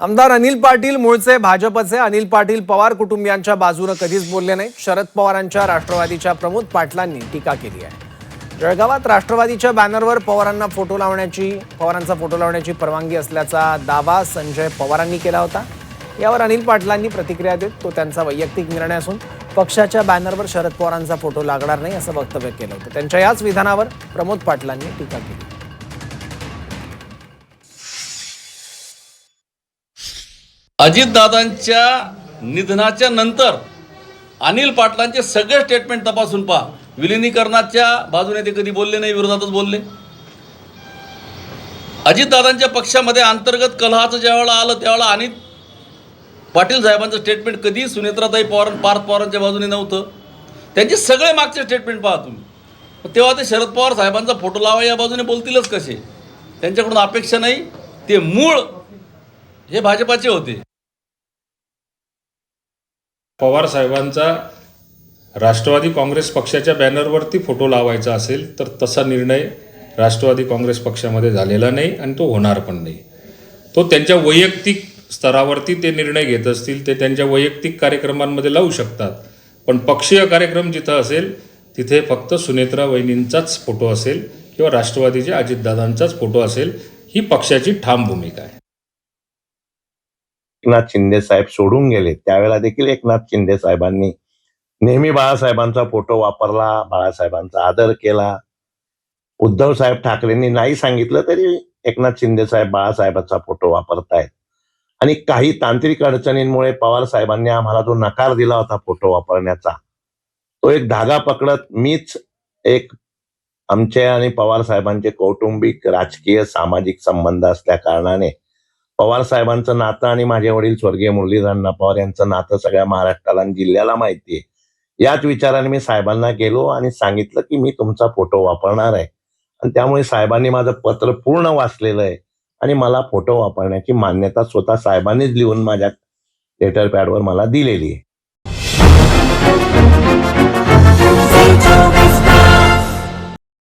आमदार अनिल पाटील मूळचे भाजपचे अनिल पाटील पवार कुटुंबियांच्या बाजूने कधीच बोलले नाही। शरद पवारांच्या राष्ट्रवादीच्या प्रमोद पाटलांनी टीका केली आहे। जळगावात राष्ट्रवादीच्या बॅनरवर पवारांचा फोटो लावण्याची परवानगी असल्याचा दावा संजय पवारांनी केला होता। यावर अनिल पाटलांनी प्रतिक्रिया देत तो त्यांचा वैयक्तिक निर्णय असून पक्षाच्या बॅनरवर शरद पवारांचा फोटो लागणार नाही असं वक्तव्य केलं होतं। त्यांच्या याच विधानावर प्रमोद पाटलांनी टीका केली। अजितदादांच्या निधनाच्या नंतर अनिल पाटलांचे सगळे स्टेटमेंट तपासून पहा। विलिनीकरणाच्या बाजूने ते कधी बोलले नाही, विरोधातच बोलले। अजितदादांच्या पक्षामध्ये अंतर्गत कलहाचं ज्यावेळेला आलं त्यावेळेला अनिल पाटील साहेबांचं स्टेटमेंट कधी सुनेत्राताई पवार पार्थ पवारांच्या बाजूने नव्हतं। त्यांचे सगळे मागचे स्टेटमेंट पहा तुम्ही। तेव्हा ते शरद पवार साहेबांचा फोटो लावा या बाजूने बोलतीलच कसे? त्यांच्याकडून अपेक्षा नाही। ते मूळ हे भाजपाचे होते। पवार साहेबांचा राष्ट्रवादी काँग्रेस पक्षाच्या बॅनरवरती फोटो लावायचा असेल तर तसा निर्णय राष्ट्रवादी काँग्रेस पक्षामध्ये झालेला नाही आणि तो होणार पण नाही। तो त्यांच्या वैयक्तिक स्तरावरती ते निर्णय घेत असतील, ते त्यांच्या वैयक्तिक कार्यक्रमांमध्ये लावू शकतात, पण पक्षीय कार्यक्रम जिथं असेल तिथे फक्त सुनेत्रा वहिनींचाच फोटो असेल किंवा राष्ट्रवादीचे अजितदादांचाच फोटो असेल, ही पक्षाची ठाम भूमिका आहे। एकनाथ शिंदे साहेब सोडून गेले त्यावेळेला देखील एकनाथ शिंदे साहेबांनी नेहमी बाळासाहेबांचा फोटो वापरला, बाळासाहेबांचा आदर केला। उद्धव साहेब ठाकरेंनी नाही सांगितलं तरी एकनाथ शिंदे साहेब बाळासाहेबांचा फोटो वापरतायत। आणि काही तांत्रिक अडचणींमुळे पवार साहेबांनी आम्हाला जो नकार दिला होता फोटो वापरण्याचा, तो एक धागा पकडत मीच एक आमचे आणि पवार साहेबांचे कौटुंबिक राजकीय सामाजिक संबंध असल्या कारणाने पवार साहेबांचं नातं आणि माझे वडील स्वर्गीय मुरलीधर पवार यांचं नातं सगळ्या महाराष्ट्राला आणि जिल्ह्याला माहिती आहे। याच विचाराने मी साहेबांना गेलो आणि सांगितलं की मी तुमचा फोटो वापरणार आहे, आणि त्यामुळे साहेबांनी माझं पत्र पूर्ण वाचलेलं आहे आणि मला फोटो वापरण्याची मान्यता स्वतः साहेबांनीच लिहून माझ्या लेटर पॅडवर मला दिलेली आहे।